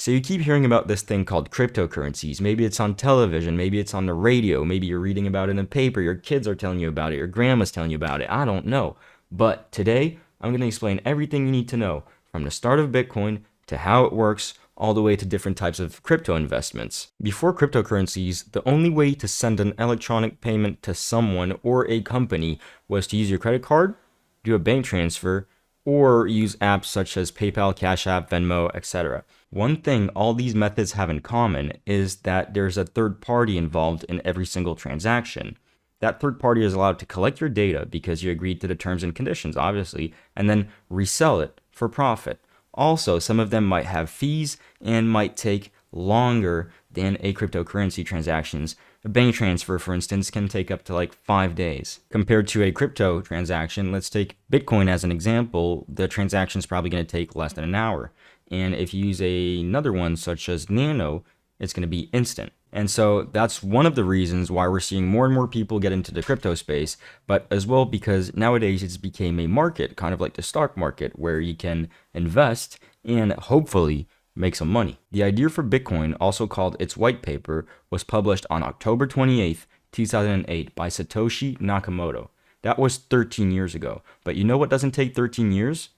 So you keep hearing about this thing called cryptocurrencies. Maybe it's on television, maybe it's on the radio, maybe you're reading about it in a paper, your kids are telling you about it, your grandma's telling you about it, I don't know. But today, I'm going to explain everything you need to know, from the start of Bitcoin to how it works, all the way to different types of crypto investments. Before cryptocurrencies, the only way to send an electronic payment to someone or a company was to use your credit card, do a bank transfer, or use apps such as PayPal, Cash App, Venmo, etc. One thing all these methods have in common is that there's a third party involved in every single transaction. That third party is allowed to collect your data because you agreed to the terms and conditions, obviously, and then resell it for profit. Also, some of them might have fees and might take longer than a cryptocurrency transactions. A bank transfer, for instance, can take up to like 5 days. Compared to a crypto transaction, let's take Bitcoin as an example, the transaction is probably going to take less than an hour. And if you use another one such as Nano, it's going to be instant. And so that's one of the reasons why we're seeing more and more people get into the crypto space, but as well because nowadays it's became a market, kind of like the stock market, where you can invest and hopefully make some money. The idea for Bitcoin, also called its white paper, was published on October 28th, 2008 by Satoshi Nakamoto. That was 13 years ago. But you know what doesn't take 13 years?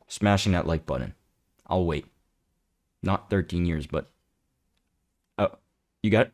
Smashing that like button. I'll wait. Not 13 years, but... Oh, you got it?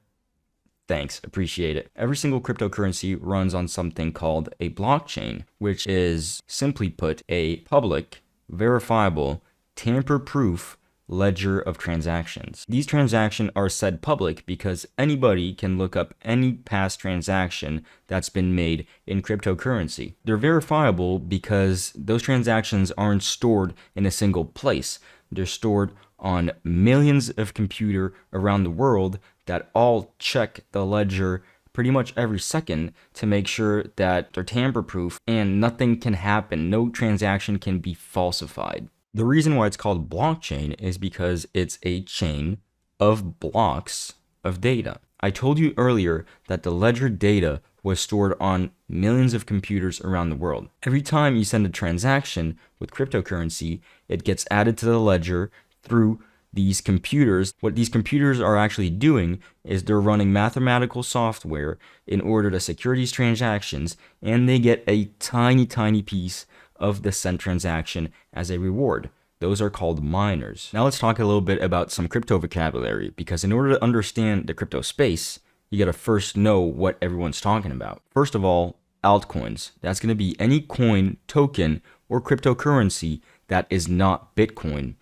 Thanks, appreciate it. Every single cryptocurrency runs on something called a blockchain, which is, simply put, a public, verifiable, tamper-proof ledger of transactions. These transactions are said public because anybody can look up any past transaction that's been made in cryptocurrency. They're verifiable because those transactions aren't stored in a single place. They're stored on millions of computers around the world that all check the ledger pretty much every second to make sure that they're tamper-proof and nothing can happen. No transaction can be falsified. The reason why it's called blockchain is because it's a chain of blocks of data. I told you earlier that the ledger data was stored on millions of computers around the world. Every time you send a transaction with cryptocurrency, it gets added to the ledger through these computers. What these computers are actually doing is they're running mathematical software in order to secure these transactions, and they get a tiny piece of the sent transaction as a reward. Those are called miners. Now let's talk a little bit about some crypto vocabulary, because in order to understand the crypto space, you gotta first know what everyone's talking about. First of all, altcoins. That's gonna be any coin, token, or cryptocurrency that is not Bitcoin.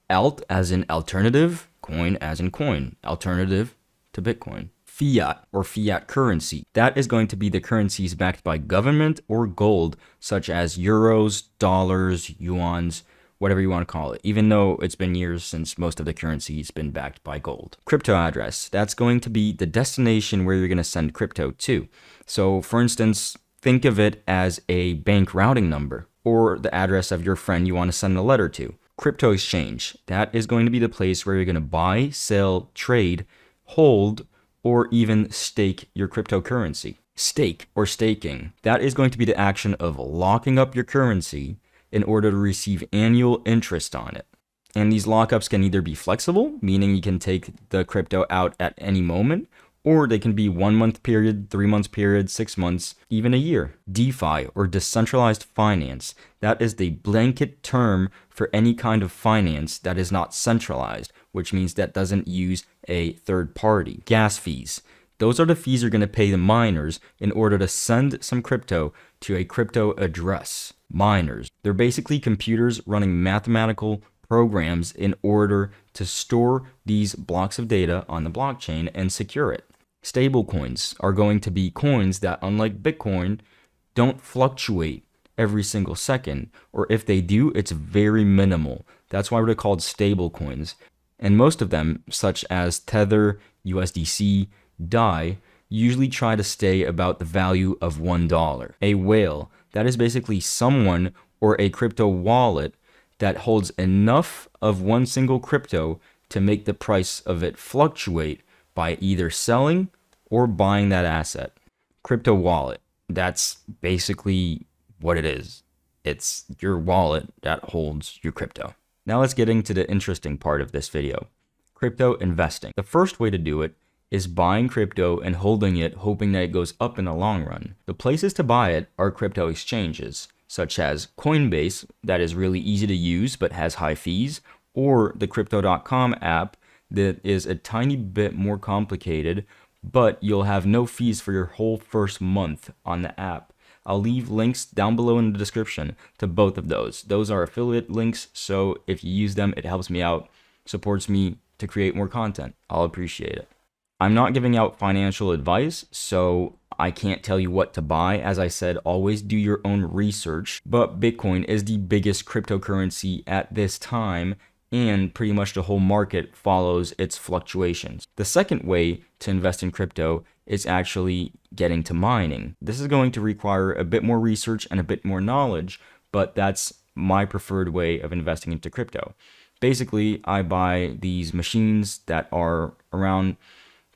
Alt as in alternative, coin as in coin, alternative to Bitcoin. Fiat or fiat currency. That is going to be the currencies backed by government or gold, such as euros, dollars, yuans, whatever you want to call it, even though it's been years since most of the currency's been backed by gold. Crypto address. That's going to be the destination where you're going to send crypto to. So for instance, think of it as a bank routing number or the address of your friend you want to send a letter to. Crypto exchange. That is going to be the place where you're going to buy, sell, trade, hold, or even stake your cryptocurrency. Stake or staking, that is going to be the action of locking up your currency in order to receive annual interest on it. And these lockups can either be flexible, meaning you can take the crypto out at any moment, or they can be 1 month period, 3 months period, 6 months, even a year. DeFi or decentralized finance, that is the blanket term for any kind of finance that is not centralized, which means that doesn't use a third party. Gas fees. Those are the fees you're going to pay the miners in order to send some crypto to a crypto address. Miners. They're basically computers running mathematical programs in order to store these blocks of data on the blockchain and secure it. Stablecoins are going to be coins that, unlike Bitcoin, don't fluctuate every single second, or if they do, it's very minimal. That's why they're called stablecoins. And most of them, such as Tether, USDC, DAI, usually try to stay about the value of $1. A whale, that is basically someone or a crypto wallet that holds enough of one single crypto to make the price of it fluctuate by either selling or buying that asset. Crypto wallet, that's basically what it is. It's your wallet that holds your crypto. Now let's get into the interesting part of this video. Crypto investing. The first way to do it is buying crypto and holding it, hoping that it goes up in the long run. The places to buy it are crypto exchanges, such as Coinbase, that is really easy to use but has high fees, or the Crypto.com app that is a tiny bit more complicated, but you'll have no fees for your whole first month on the app. I'll leave links down below in the description to both of those. Those are affiliate links, so if you use them, it helps me out, supports me to create more content. I'll appreciate it. I'm not giving out financial advice, so I can't tell you what to buy. As I said, always do your own research, but Bitcoin is the biggest cryptocurrency at this time, and pretty much the whole market follows its fluctuations. The second way to invest in crypto is actually getting to mining. This is going to require a bit more research and a bit more knowledge, but that's my preferred way of investing into crypto. Basically, I buy these machines that are around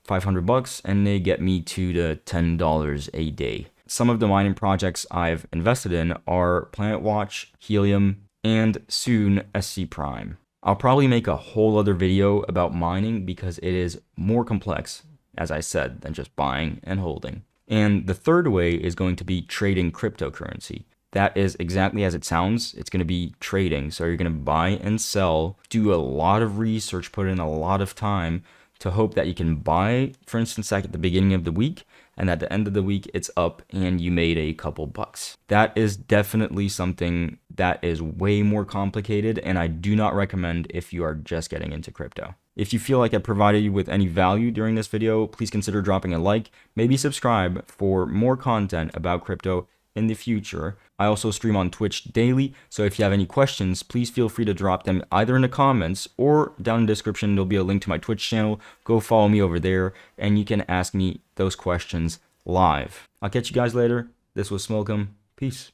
$500 and they get me to the $10 a day. Some of the mining projects I've invested in are Planet Watch, Helium, and soon SC Prime. I'll probably make a whole other video about mining because it is more complex, as I said, than just buying and holding. And the third way is going to be trading cryptocurrency. That is exactly as it sounds. It's going to be trading. So you're going to buy and sell, do a lot of research, put in a lot of time to hope that you can buy, for instance, like at the beginning of the week, and at the end of the week, it's up and you made a couple bucks. That is definitely something that is way more complicated, and I do not recommend if you are just getting into crypto. If you feel like I provided you with any value during this video, please consider dropping a like, maybe subscribe for more content about crypto in the future. I also stream on Twitch daily, so if you have any questions, please feel free to drop them either in the comments or down in the description. There'll be a link to my Twitch channel. Go follow me over there, and you can ask me those questions live. I'll catch you guys later. This was Smolcom. Peace.